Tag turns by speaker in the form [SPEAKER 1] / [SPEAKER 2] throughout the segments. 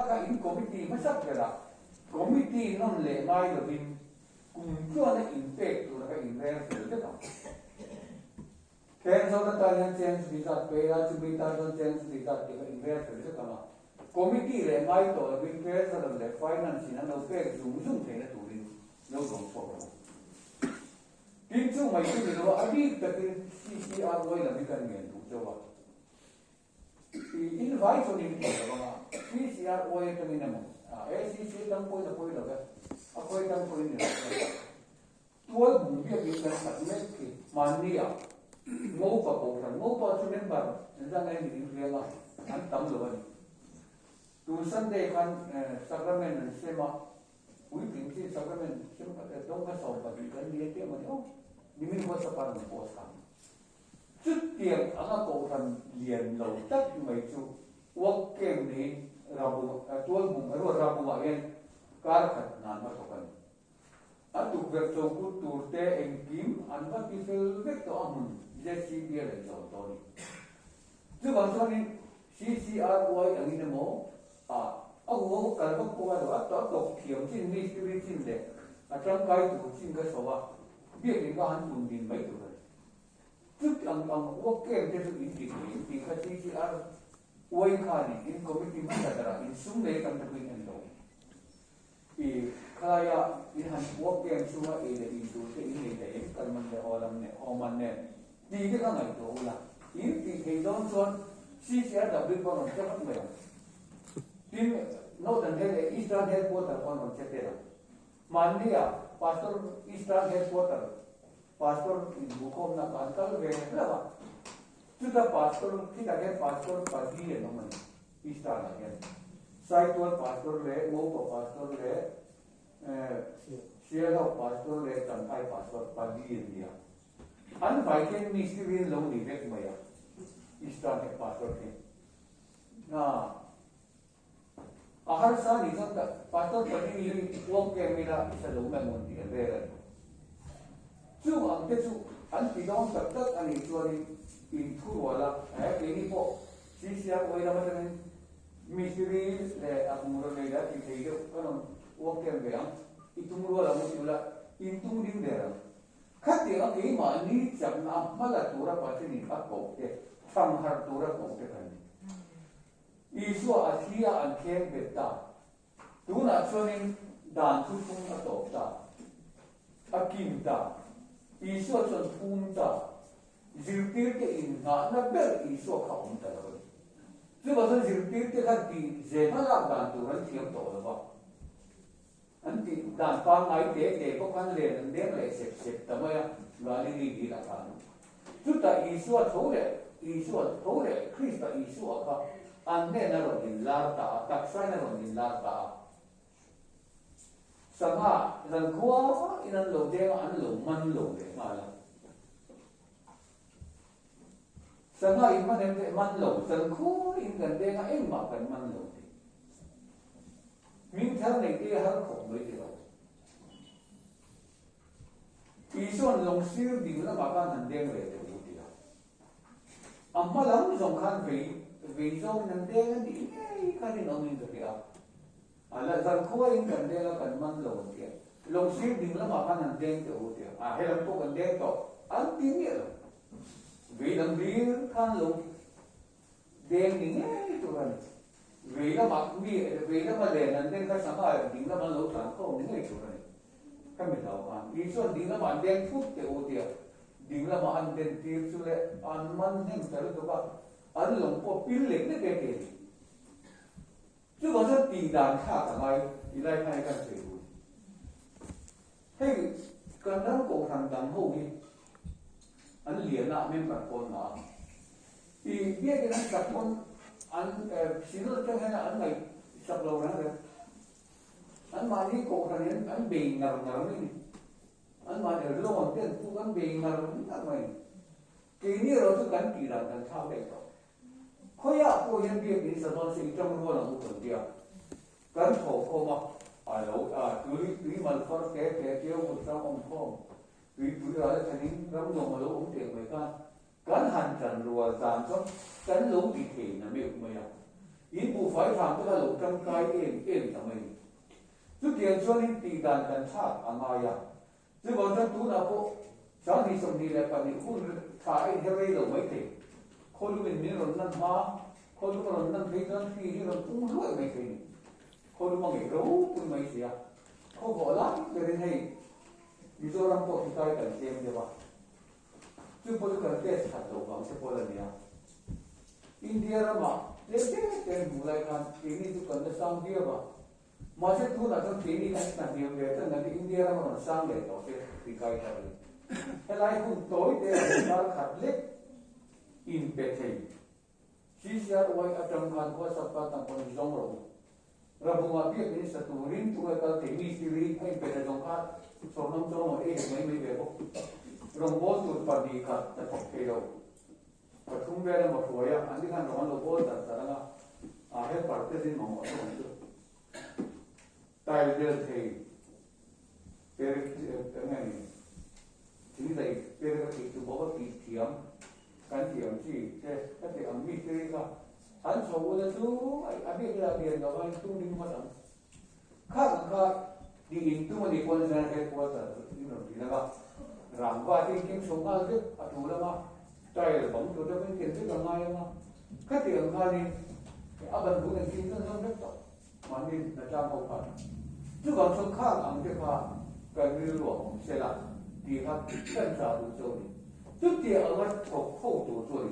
[SPEAKER 1] ka in committee masak kera committee non le mai lo bin cùng cho nó impact của cái invest được đấy không? Khen sau đó ta lên chance đi ra về ra chuẩn bị ta lên chance đi ra cái invest được đấy không? Committee le mai tổ là invest là le finance nó phải dùng thế là đủ đi nó không phổ. Kinh chú mày cái gì đó ở đi cái CCRY là bị cái nghiền đủ cho vào. Thì invite cho nên cái đó CCRY cái này nè, ACC đang coi là cái Aku yang poin ni, tuan mungkin kita sakit ke mania, mau apa tu member, jangan ini rela, antam lawan. Tu Sunday kan sakramen sema, tinggi sakramen sema dong kasau bagi kan dia dia mana, dimin buat separuh posan. Setiap anak orang lian lau tak mai tu, waktu ni rabu, tuan mungkin rabu makan. Karhat nan ma tokan atuk verso kultur te engkim anba tifel vecto amun jcb le jotoni tu bansoni CCRY angin mo ago kalba ko wa to thiam chin ni spirit chin de atram kai tu chin ga sowa bia ni ga han mun din mai tu tu ang wo ke te tu in ti ka CCRY khani in committee ma dara in sum le kan tu in lo kaya inhan work game semua ini itu ini deh kalau mana orang ne oman ne di kita nggak itu ulah ini di kehidupan tuan si siapa beri konon cepat mereka di northern head eastern headquarter konon cepat mandi ya pastor eastern headquarter pastor bukom nak kantor berapa sudah pastor kita kan pastor pagi ya nomor eastern lagi Site one pastor le, mau pastor le, share pastor le, tanpai pastor pagi India. An baiknya mesti bin long ni dek maya, istan ke pastor ke. Nah, ahar sa ni kan pastor pagi ini uang ke mila isa long memang dia beren. Tu angke tu an tidak tak an itu ini wala, ini po siapa orang macam Misteri le akumuro le da tiga kan worker beang itu mulu lah mula itu mungkin dera kati ang kay mani jab na mala tura pati ni ako ke samhar tura ko ke kan isu asia an ken beta tu na chonin dan tu tung ato ta akim ta isu chon pum ta zirtir ke in na ber isu ka um ta tu bahasa zirtir te kan di zema la dan tu ran tiam to la ba anti dan pa ngai te ko kan le nan de le sep ta ma ya ngali ni di la kan tu ta isu a thole krista isu a ka an ne na ro din la ta tak sa na ro din la ta sama ran ko inan lo de an lo man lo de ma la Sama iman yang man lo, sengku ingan dia ngai emak kan man lo. Minta ni dia har kong boleh lo. Ison long sir di mana makan nandeng le tu dia. Amma lam zong kan ve zong nandeng di kan ni nong ni dia. Ala sengku ingan dia kan man lo dia. Long sir di mana makan nandeng tu dia. Helam tu kan dia tu, anti ni lo. Vì làm riêng kan lục đen những cái chỗ này vì nó mặc vì nó mà để nên cái sản phẩm thì nó mà lục sản không những cái chỗ này cái mình đâu mà đi xuống đi nó mà đen phút thì ô tiệt đi nó mà ăn đen tiệt xuống lại ăn mặn thêm cái đó các ăn lồng po pin lệ cái gì chứ còn rất tiền đàn khác cả ngày đi lại hay cái gì hay cần đó cổ thằng đàn hậu đi an lian na men par kon na I dia ke nan sak kon an sinul ta hana an ngai sak lo na re an ma ni ko kan an be ngar ni an ma de lo on ten tu an be ngar na mai ke ni ro tu kan ti ra kan thao dei to ko ya ko yan bia ni sa don se trong ro na mu kon dia kan tho ko ma lo tu mal far ke ko sa on ko vì bữa đó là những rong rong mà lũ uống tiền mày con cán hành trần rùa giảm xuống cán lũ bị thì là miệng mày in bu phải thang ta lo trong cái em ta mai chú tiền cho nên tì đàn đàn thác anh ai chú còn trong tú nào có sáng đi xong đi lại phải đi khu thải theo đây là mấy thế khôi lúc mình rồi năn hoa khôi lúc rồi năn thấy năn phi đi rồi cũng lỗi mấy thế khôi lúc mà nghỉ rấu cũng mấy thế không có lắm cái này hay ví dụ làm tổ thì cái cần xem được không chú bây giờ cần test hạt đầu vào sẽ bao lần nha India mà cái mulai kan ini tu kan sang dia ba masih tu nak kan ini kan dia betul nanti India mà sang để đó sẽ đi cái này cái lại cũng tối để làm khát lết in bể thấy chỉ là vậy ở trong căn của sắp tới tăng con giống rồi rabunga biết ini satu rin tu cái cái mi siri hay bể trong khát số năm trong một mấy bể bộ rong bố tu phải đi khát ta học cái đâu và không biết là một tuổi anh đi khăn rồi nó bố thật sự là hết part cái gì mà mọi người tại giờ thì cái này chính là cái từ bố cái thiểm cái thiểm gì cái thiểm mi cái gì anh số là số anh biết là tiền đó anh tung đi mà đâu khác đi in tu mà đi quan sát cái quan sát đi nó đi là làm qua thì kiếm số mà cái thủ là mà tại là bóng tôi đã bên tiền rất là ngay mà cái tiền ngay đi áp dụng của nền kinh tế nó rất tốt mà nên là trang không phải chứ còn số khác làm cái khác cái như luồng sẽ là thì khác chân trả đủ rồi trước kia ở cái thuộc khâu đủ rồi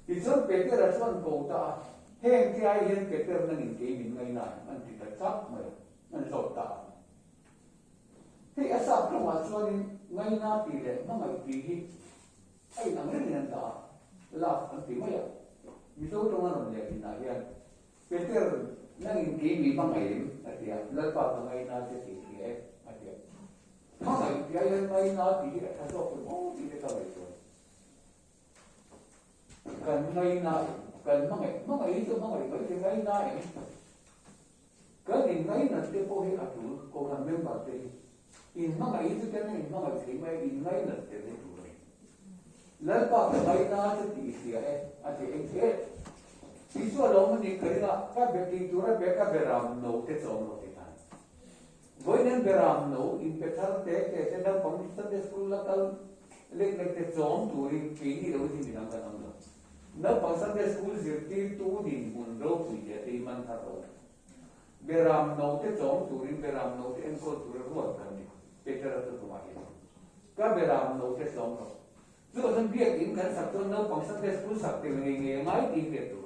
[SPEAKER 1] thì số cái là số cầu ta hẹn cái ai hẹn cái là mình cái mình ngay này anh chỉ là chắc mà anh sốt ta thì ở sao trong mà số ngay na thì để nó mày gì ai nằm rất là ta là anh tìm mấy ví dụ trong nó là gì này vậy Peter nang kimi bangai atia lalpa bangai na se ti atia bangai dia yang mai na ti ka so ko mo ti ka wai so kan mai na kan mangai itu mangai ba ti mai na kan ni mai na te po he atu ko kan member te in mangai itu kan ni mangai ti mai in mai na te ni tu lalpa bangai na se ti atia Isu ada orang ni kerana kan beki tura beka beram no ke zon no kita. Goinen beram no in petar te ke se da pangista de school la kal lek te zon turi kini ro di binang kan amlo. Na pangista de school zirti tu din bun ro tu je te man tha ro. Beram no te zon turi beram no te en ko turi ro kan ni. Petar tu tu mai. Ka beram no te zon no. Zo san biak in kan sak to na pangista de school sak te nge ngai di ke tu.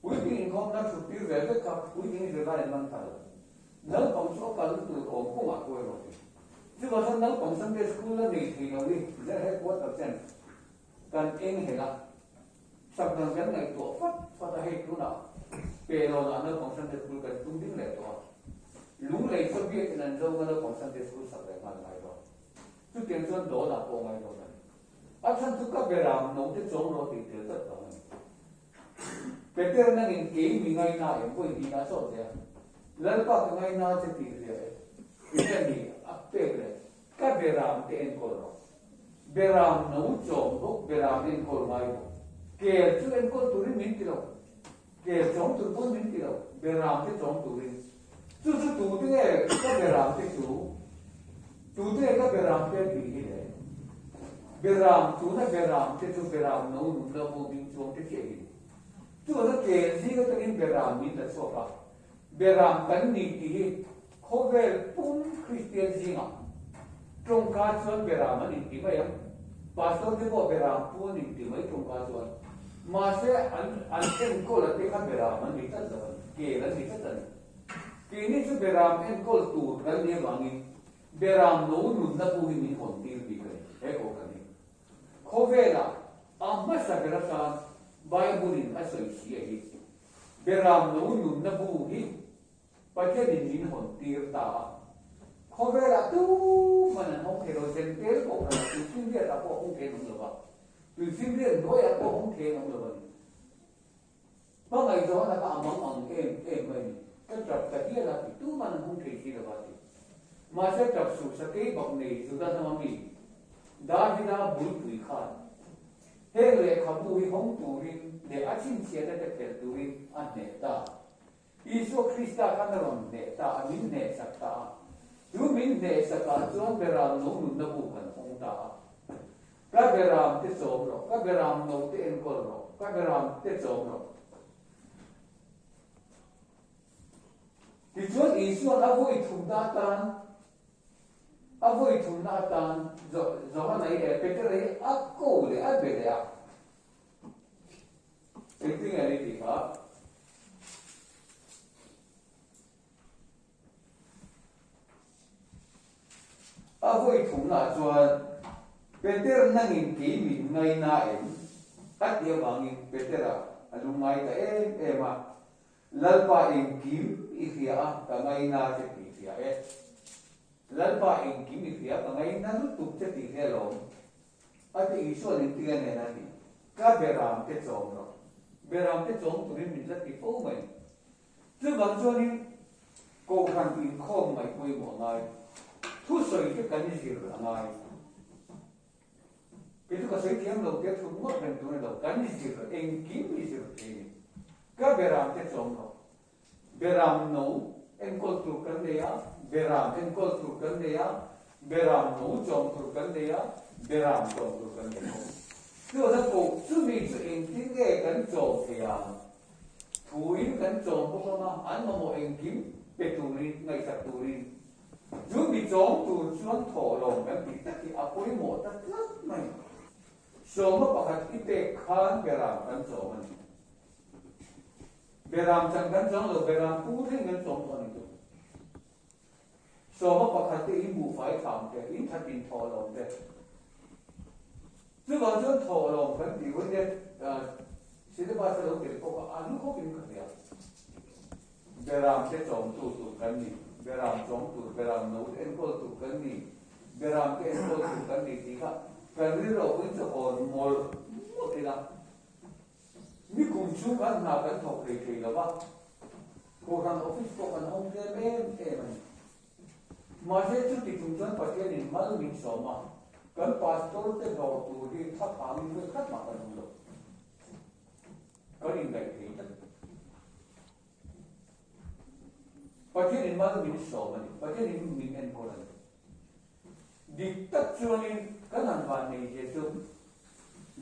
[SPEAKER 1] Quý vị không đã chụp tiêu về tất cả quý vị người ta lại mang thở nếu còn số cần từ ổn không mặc quên rồi chứ mà sao nếu còn sân cái school này thì nó đi sẽ hết quá tập chân cần em hiểu là sắp đến cái này tổ phát ra hết lúc nào về rồi là nếu còn sân cái school cần tung tiếng này rồi lũ này không biết thì nên dâu nếu còn sân cái school sắp đến mà lại rồi chứ tiền xuân đổ là bộ ngay rồi à thân thức các về làm nông cái giống rồi thì tiền tất cả Peter nang ingkay mingay na yun po hindi na so siya. Lalpa kangay na sa tiya. Ito ni apere. Ka beram te en koro. Beram na uchong ho beram en koro ngayo. Kaya chu en koro turin mintiro. Kaya chong turpon mintiro. Beram te chong turin. Chu tu te ka beram te chu. Tu te ka beram te di le. Beram tu na beram te chu beram na un na mo bing chong te che. Chú nó kể gì cái tên Beram mình đã so ra Beram tấn ni thì khó về pun Christian gì ngà trong cá chuan Beram anh thì mấy em pastor thì có Beram pun thì mấy trong cá chuan mà sẽ anh em cô là cái khác Beram anh thì tất rồi kể là gì tất rồi kể ní chú Beram em cô tụ cái này bằng in Beram nấu nụn na pui mình hồn tiêu bị cái cô cái này khó về là amma sa Beram Bible in associate Beram no nun na bu hi patya din din hon tir ta khovera tu man hong ke ro sen tel ko na tu sim dia ta ko hong ke no ba tu sim dia no ya ko hong ke no ba ba ngai zo na ka amang em mai ka trap ka dia la tu man hong ke ki la ba ti ma se trap su sa ke bak nei su da na mi da hi da bul pui kha he le khabu hi hong turin le achin sia da te turin an ne ta Isu Krista kanaron ne ta amin ne sakta tu min ne sakta chuan beram no nun na bu kan hong ta ka beram te chom ro ka beram no te en kol ro ka beram te chom ro ti chuan isu a voi thum da tan a voi thum na tan zo ha nai e petre a ko le a be le a Everything I need to a voi thum na chuan Peter nangin ki min ngai na em kat dia bangin Petera alungai ta ema lalpa em kim ifia ka ngai na che ti fia lalpa em kim ifia ka ngai na lu tu che ti hello ati iso nin ti ne na ni ka beram te chom no beram te chom tu rin min la ti fo mai chu bang chuan ni ko khan in khom mai pui mo ngai thu soi ke kan ni sir ngai itu kasih tiang lo dia semua dan tu lo kan ni sir engkim ni sir ini ka beram te chom no beram no engkol tu kan dia beram engkol tu kan dia beram no chom tu kan dia beram chom tu kan dia tu ada ko tu ni tu engkim ke kan chom dia thu in kan chom ko ma an mo engkim peturi ngai sak turin chúng bị chóng từ chuan thổ lòng em bị tất cả áp với một tất rất này số mà bảo hạt ít tệ khan beram kan chóng anh beram chẳng kan chóng rồi beram cú thế kan chóng thôi này số mà bảo hạt ít bù phải thảm cái ít thật in thổ lòng cái chứ còn chuan thổ lòng kan bị vấn đề sẽ được bao giờ được có anh có biết cái gì beram sẽ chóng tu kan gì beram chong tu beram no enkol tu kan ni beram ke enkol tu kan ni ti kha kan ri ro un cho hon mol mo ti la mi kum chu kan na kan thok re ke la ba ko kan office ko kan home ke em ma je chu ti tum chan pa ke ni mal min so ma kan pastor te ro tu ri thap pa mi ke khat ma kan lo kan in dai ti Pakai ni malu min so mani, pakai ni min en koran. Diktat chuanin kanan ban nei je chu.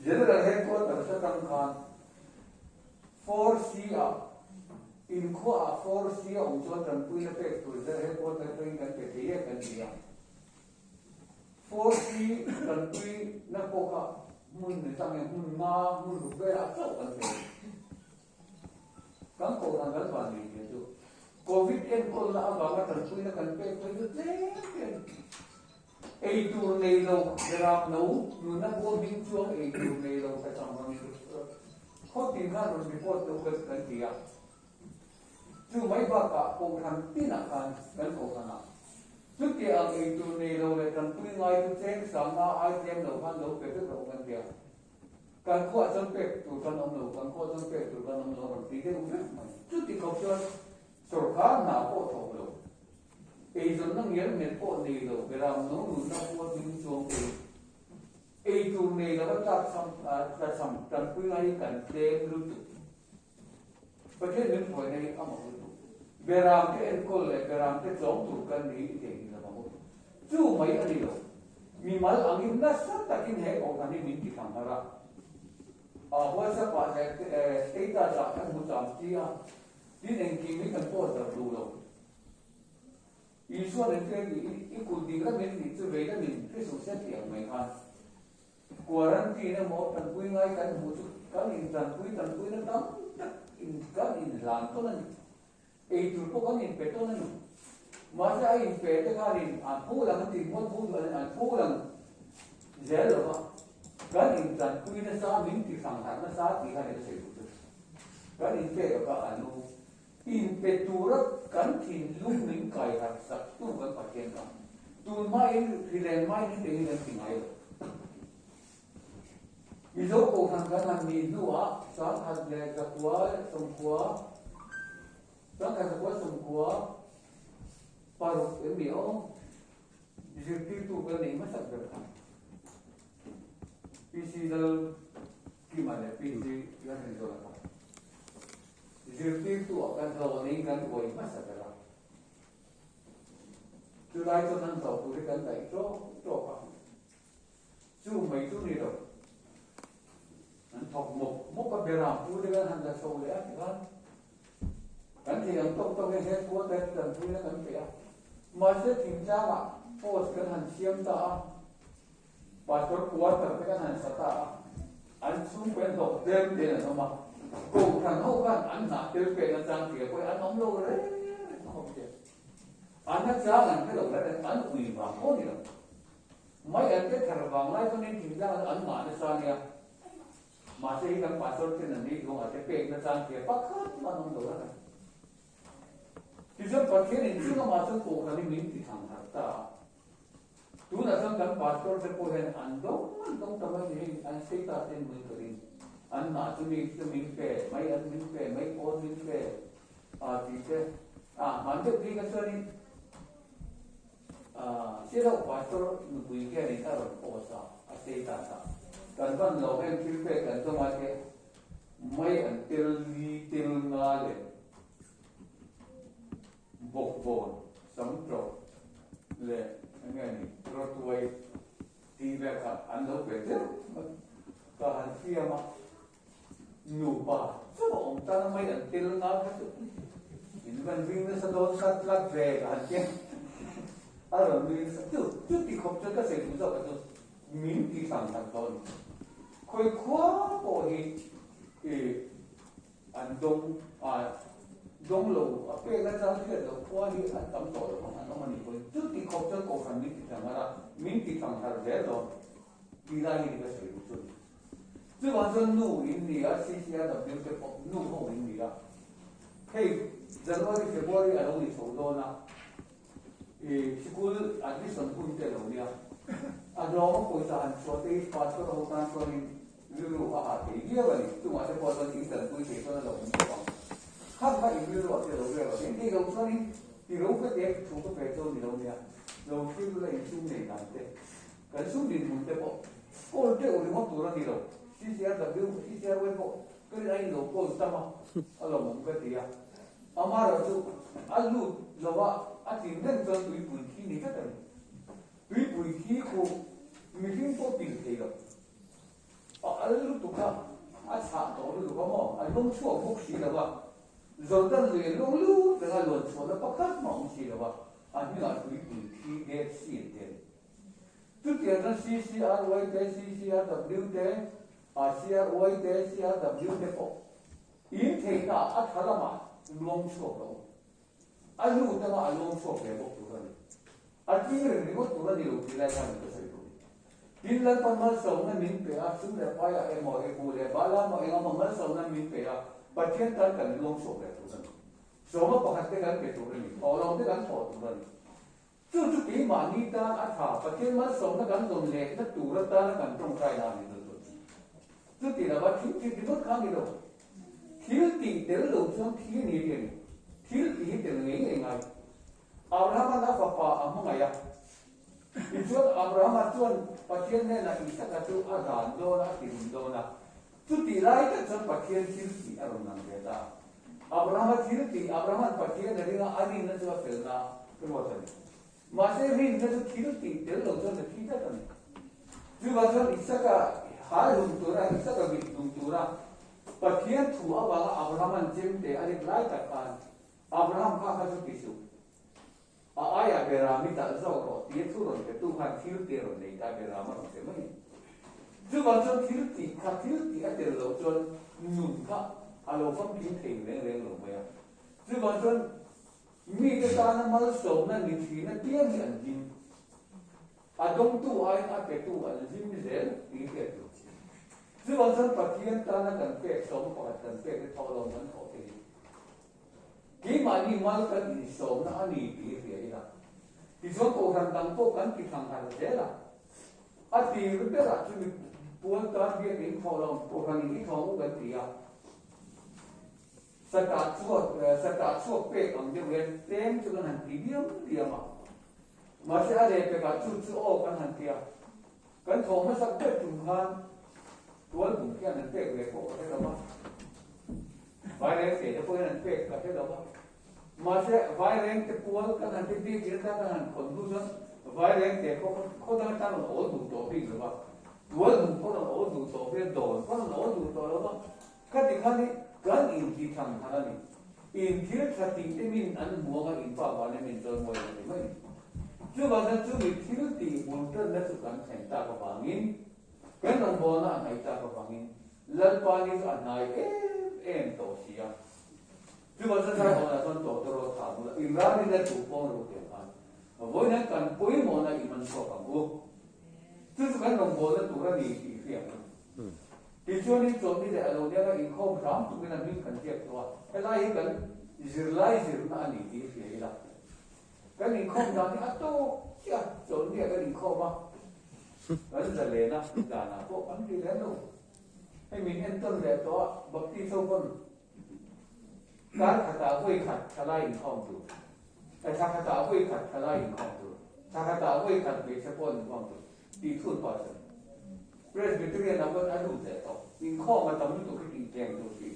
[SPEAKER 1] General headquarters sa Tangkhan 4C in ko a 4C ong chuan tan pui na pe tu general headquarters ring kan pe ye kan dia. 4C tan pui na ko ka mun ni sang mun ma mun lu pe a chau kan pe. Kan ko nan kan ban nei je chu. Covid en kol na abanga tan pui na kan pe tu te ei tur nei lo beram no nu na bo bin chuang ei tur nei lo ka chang bang kho tin na ron report to kan dia chu mai ba ka ko tham tin na kan ko kana chu ke ang ei tur nei lo le tan pui ngai tu cheng sang na ai tem lo han lo pe lo kan dia kan ko chang pe tu kan om lo kan ko chang pe tu kan om lo ron ti de u chu ti ko chuan सरकार ना को थोलो ए जन नंग यर में को ने लो बेराम नो नु ना को दिन चों ए तु ने लो ता सम तन पुई आई kan ते लु तु पछे दिन होय ने अम हो बेराम के एन को ले बेराम के चों तु kan ni ते नि ला मो चु मई अनि लो मी मल अंगिन ना सब तकिन है ओ गानी मिन की संगरा आ हो सा पा है ए ता जा का मु चाम chia Di neng kimi kan po da dulo. Isu nen ke ikut di kan men ni tu vela min ke so set yang mai kan. Quarantine mo tan pui ngai kan mu tu kan in tan pui na tam in kan in lang to nan. E tu ko kan in peto nan. Ma sa in pete kan in an pu lang ti mo pu an pu lang zel ba. Kan in tan pui na sa min ti sang har na sa ti kan se tu. Kan in pe ka anu in petura kan thin lung ning kai har sak tu kan patien ka tu mai rilen mai ni te kan tingai izo ko kan ni nuwa sa had le ka kwa som kwa sa ka kwa som kwa paru emio jirti tu kan ni masak ber ka isi dal khi mà để pin gì nó thành rồi là dự tin tụ cái đầu này cái quay mất sạch rồi chú lại cho năng đầu tụ cái đấy chỗ vào chú mấy chú đi đâu anh học một cái bề làm chú cái hành là sâu lẽ thì kan thì ang tông cái hết của tết tận thu nó kan phải mà sẽ tìm ra là post cái hành xiêm ta pastor quarter cái hành sát ta anh xuống bên học thêm tiền là mà cùng thằng hậu kan anh nạp tiêu cái là trang kia coi anh nóng lâu đấy không biết anh nó ra anh cái đầu đấy anh ủy vào có gì đâu mấy anh cái thằng vàng lại cho nên tìm ra anh mà nó sang nha mà sẽ cái pastor cái này đi cũng ở cái nó trang kia bắt hết mà nóng lâu đấy thì giờ bắt khi này chúng ta mà chúng cố gắng mình thì thằng ta tu là chúng ta pastor sẽ cố gắng ăn đông tâm cái anh sẽ ta tên mình cái gì anh mà chúng mình về mấy anh mình về mấy con mình về thì thế mà được đi cái số này sẽ đâu pastor mình quý cái này ta rồi có sao sẽ ta cần phần lâu em chỉ về cần cho mà cái mấy anh tiêu ngà lên bốc bồn sống trộn lệ nghe này rồi tuổi thì về cả anh đâu về thế cả anh kia mà nhủ bà sao ông ta mấy anh tiêu ngáo hết những vấn vinh nó sẽ đón sát lát về cả anh kia rồi mình sẽ chút thì không cho cái sự đó cái mình thì thằng thôi khơi quá bỏ thì anh đông lâu à bây giờ chúng ta là qua đi ăn tắm tối không ăn mà nhiều chút thì không cho cô phần mình thì thằng là mình thì thằng thằng dễ rồi đi ra đi cái sự chút chứ còn dân nu India CCR là biểu cái nu không India hey January February ở đâu đi số đó na school admission cũng thế rồi nha đó có sao anh cho tới passport hồ sơ cho nên lưu thì kia vậy chúng ta sẽ có được những tờ quy chế cho nó là khác phải yêu rồi thì đâu rồi đến khi đâu cho nên thì đâu có thể chúng có phải cho thì đâu nha đâu khi là chung này làm thế cái chung thì muốn thế bộ cô thế ở đâu tụi nó đi đâu CCRW CCRW bộ cái này đâu có tâm à là một cái gì à mà rồi chú anh luôn là anh tìm đến cho tụi bùi khí này cái này tụi bùi khí của mình không có tiền thế đâu anh lúc tụi nó anh xả tổ lúc tụi nó anh không chua bốc xí là rồi ta luyện luôn luôn để là luận số nó bắt cắt mỏng xí là vậy anh như là tụi khi ghét xí thế trước tiên là CCRY thế CCRW thế CRY thế CRW thế bộ ý thế là anh thà mà long số đâu anh lúc đó là long số thế bộ tụi nó anh chỉ là những tụi nó điều gì lại làm cái gì tin lần phần mất sống là mình phải áp dụng để phải em mọi cái cụ để bảo làm mọi người mà mất sống là mình phải bắt thiên tan cần long số để tụi nó số mà có hạt cái gắn về tụi nó họ làm cái gắn họ tụi nó chú tí mà đi ta ăn thả bắt thiên mất sống nó gắn dồn lệ nó tụi nó ta nó cần trong cái nào thì được chú tí là bắt thiếu thì mất kháng gì đâu thiếu tí để lâu xong thiếu nhiều tiền thiếu tí để nghĩ ngay Abraham đã phá không ngày à Ichuan Abraham chuan pathian ne na Isaac atu adan do na tim do na tu ti lai ta chuan pathian thil ti aron nam ve ta Abraham thil ti Abraham pathian ne ringa ani na chuan fel na kro ta ma se rin na chu thil ti tel lo chuan thi ta ta chu ba chuan Isaac ha lum tu ra Isaac bi lum tu ra pathian thu awanga Abraham jem te ani lai ta kan Abraham ka chu ti su ai bera mi ta zo ro ti thu ro ke tu han thil ti ro nei ta bera ma ro se mai chu ba chon thil ti a te lo chon nun kha a lo fam kin thei le lo ma ya chu ba chon mi ke ta na mal so na ni thi na ti an an jin a dong tu ai a ke tu an jin mi zel ti ke tu chu ba chon pathian ta na kan pe so ma pa kan pe ke tho lo man tho te ki ma ni mal kan ni so na ani ti thì số cổ thần tăng cổ cắn kịp thằng thằng thế là thì lúc đó là chúng mình buôn toán việc đến khâu lòng cổ thần những thằng cũng gần tí à sát chuột bể bằng điều kiện tem cho cái hàng tí điểm mà sẽ để cái cả chút ô cái hàng tí à cái thằng nó sắp kết trùng han ตัวบุ๋มแค่นั้นเป๊กเลยพวกเขาเราว่าไวแรงเสียจะพวกนั้นเป๊กกับเราว่ามาเสียไวแรงจะปวดกันนั้นที่ดีจิตใจกันคนดูจนไวแรงเสียเขาต้องตั้งโอ้ดูตัวพี่หรือว่าตัวบุ๋มเขาต้องโอ้ดูตัวพี่โดนเขาต้องโอ้ดูตัวเราว่าคดีคดีกันอินที่ทำอะไรนี่อินที่สติที่มีอันมัวกับอินฟ้าวันนี้มีจนมัวเลยไม่จู่วันนั้นจู่มีที่ตีบุญเดินและสุขันแสงตากับบางอินกันลงบอลน่ะไหนตากับบางอินlalpani so anai em to sia tu ba sa sa ona son to ro tha mu la irani na tu pon ro ke kan voi na kan poi mo na i man so ka go tu su kan rong bo na tu ra ni ti sia ti cho ni to ni de alo dia ka in kho ram tu na min kan tiek to a la hi kan zirlai zir na ni ti sia ila kan in kho na ni a to sia cho ni ka in kho ba kan za le na da na ko an ti le noให้มีเอ็นต้นแบบตัวบักที่โซบนการขัดตาห้วยขัดทลายอินคอมตัวแต่ถ้าขัดตาห้วยขัดทลายอินคอมตัวถ้าขัดตาห้วยขัดเบสบอลอินคอมตัวดีทุนพอสิเบรสบิทเรียนนับว่าอนุเสต่ออินคอมมาทำให้ตัวขึ้นแกงตัวสิ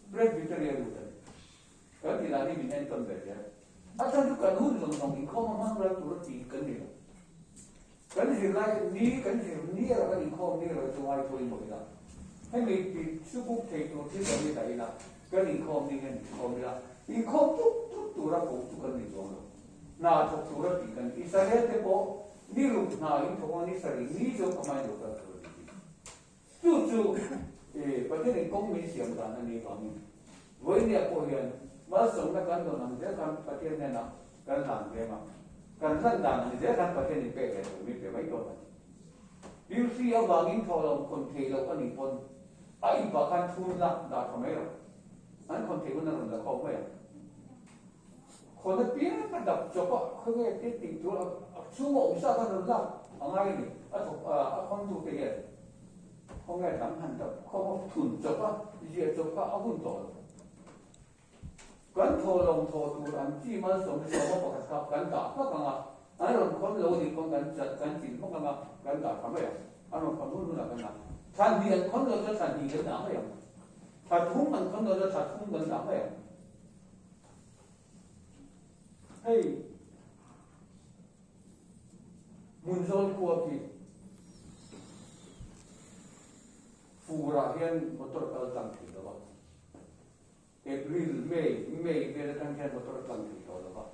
[SPEAKER 1] เบรสบิทเรียนรู้กันก็ที่ร้านนี้มีเอ็นต้นแบบนี้อาจารย์ทุกการหุ้นลงตรงอินคอมมามันเราตัวตีกันนี่กันสิไรนี่กันสินี่เราอินคอมนี่เราจะวางตัวอินหมดแล้วให้มีชุบุกเทคโนโลยีแบบนี้ได้ละก็อินคอมนี่เงินอินคอมนี่ละอินคอมทุกตัวเราปุ๊บทุกคนนี่ตรงเลยน่าทุกตัวเราตีกันอิสราเอลเทปโอนี่ลูกน่าอินทุกคนนี่สรินี่จะทำไมลูกกันตัวจู่ประเทศนี้ก็มีเสียงกันนั่นเองว่ามีวันนี้พอเห็นมาส่งนักการเมืองเจ้าการประเทศเนี่ยนะการหลังเรื่องการสั่งดังเจ้าการประเทศนี้เป็นอะไรตัวนี้เป็นไม่ตัวนั้นดิวซี่เอาบางอินทอลคนเทเราก็หนีพ้นไอ้บางการทุนละด่าทำไมล่ะอันคนเทคนนั้นเราเขาไม่คนที่เปลี่ยนมันดับจบอ่ะเขาแค่ติดตัวชั่วโมงสักวันละอะไรนี่ถูกคนดูไปเองเขาแค่ทำหันดับเขาทุนจบอ่ะเยอะจบก็เอาหุ้นต่อกันโทรลงโทรดูอันที่มันสมมติว่าประกาศกันด่าก็กันอ่ะอันนั้นคนเราดีคนกันจัดกันจริงพวกกันกันด่าทำไมอ่ะอันนั้นคนรู้นะกันนะท่านเดียนคนเราจะท่านดีกันด่าไม่อ่ะถ้าทุ่มมันคนเราจะถ้าทุ่มกันด่าไม่อ่ะเฮ้ยมุนโซนคัวพี่ฟูราเฮียนมอเตอร์เอลตังที่แล้วว่าเอพริลเมย์เดือนกันแค่มอเตอร์ตังที่แล้วว่า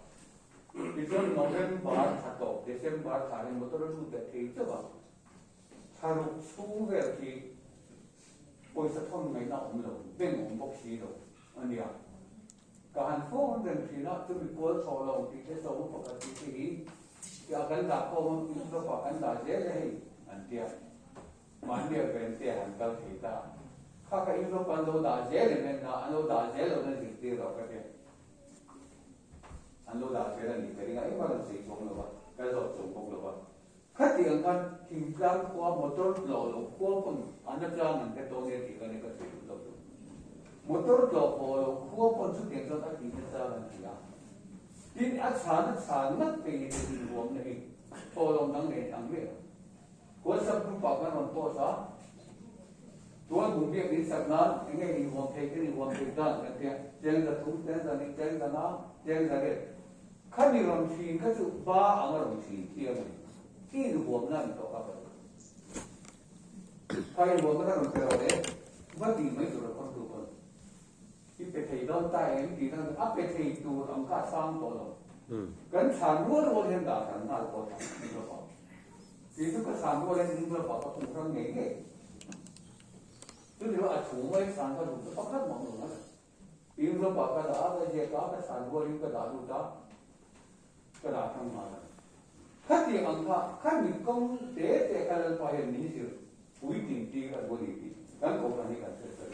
[SPEAKER 1] ดิฉันโนเวมบาร์ถัดต่อเดซเมบาร์ถ่ายมอเตอร์รูดแต่ที่จะว่าถ้าเราสู้เรื่องที่บริษัทท่องไม่น่าอุ่นหรอกเป็นของพวกชีหรอกอันนี้การฟ้องเรื่องที่น่าจะมีตัวโชว์เราที่จะส่งปกติที่อยากกันด่าเขามันมีตัวกันด่าเยอะเลยอันเดียวมันเดียวเป็นเสียหันกับที่ตาข้าก็ยิ่งตัวกันเราด่าเยอะเลยนะอันเราด่าเยอะเราเนี่ยสิ่งที่เราก็เป็นอันเราด่าเยอะนี่เป็นยังไงมันสิ่งของเราก็จะส่งของเราข้าที่อันกันทิ้งกลางขวามอเตอร์เราขวาคนอันนั้นจะมันเป็นตัวเนี่ยที่กันนี่ก็สิ่งเรามอเตอร์เราพอขวาคนสุดที่เราที่จะสร้างที่อ่ะที่อาชานักเป็นที่รวมเนี่ยพอเราตั้งเนี่ยตั้งเนี่ยคนสับรูปกันมันตัวซะตัวบุญเบียดสักนั้นยังไงอีกวันเทกันอีกวันเทกันกันเนี่ยเจงจะทุ่มเจงจะนี่เจงจะน้ำเจงจะเนี่ยข้ามีรำชีนข้าจะบ้าอังรำชีนที่อะไรที่รวมนั่นตัวครับใครรวมก็ต้องเป็นอะไรว่าดีไหมตัวคนทุกคนที่ไปที่ด้านใต้ที่นั่นอัพไปที่ตัวอังคาสร้างตัวเรากันฉันรู้เห็นด่ากันน่าจะพอทำนี่ก็พอที่สุดก็ฉันรู้เรื่องนี้เราพอถูกทั้งเงี้ย就你说啊，除非三个路子，不看忙路了。比如说把个大个些大个山坡有个大路大，个大上嘛的。看地方看你公这看人发现你是不一定第一个我的地，咱国家你看这这，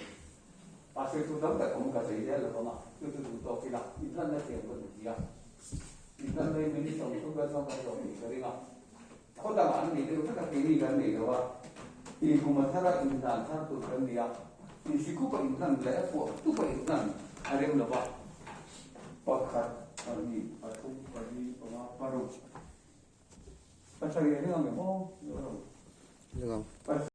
[SPEAKER 1] 把谁出生在我们个谁家了嘛，就是路到去了，你看那些不是一样，你看那民生出个上个小米个的嘛，或者俺你这个给你个你的话。Di kumatara insan satu dia, di siku pa insan dia po, tu pa insan ada yang lepas pakat pagi, paru, pasal ini kami mau,